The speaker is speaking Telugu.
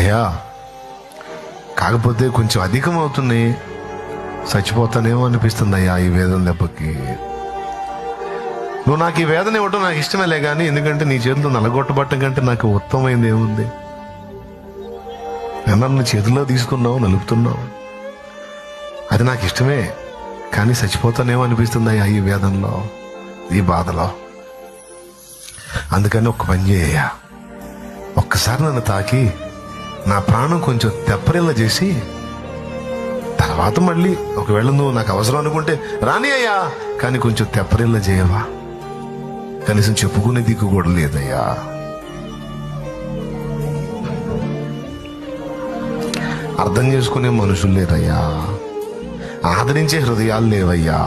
అయ్యా, కాకపోతే కొంచెం అధికం అవుతుంది, చచ్చిపోతానేమో అనిపిస్తుంది అయ్యా ఈ వేదన దెబ్బకి. నువ్వు నాకు ఈ వేదన ఇవ్వటం నాకు ఇష్టమేలే కానీ, ఎందుకంటే నీ చేతిలో నలగొట్టబట్టం కంటే నాకు ఉత్తమమైంది ఏముంది? నన్ను చేతిలో తీసుకున్నావు, నలుపుతున్నావు, అది నాకు ఇష్టమే, కానీ చచ్చిపోతానేమో అనిపిస్తుంది అయ్యా ఈ వేదనలో, ఈ బాధలో. అందుకని ఒక్క పని చేయ, ఒక్కసారి నన్ను తాకి నా ప్రాణం కొంచెం తెప్పరిల్ల చేసి, తర్వాత మళ్ళీ ఒకవేళ నువ్వు నాకు అవసరం అనుకుంటే రాని అయ్యా, కానీ కొంచెం తెప్పరిల్ల చేయవా? కనీసం చెప్పుకునే దిక్కు కూడా లేదయ్యా. అర్థం చేసుకునే మనుషులు లేరయ్యా, ఆదరించే హృదయాలు లేవయ్యా.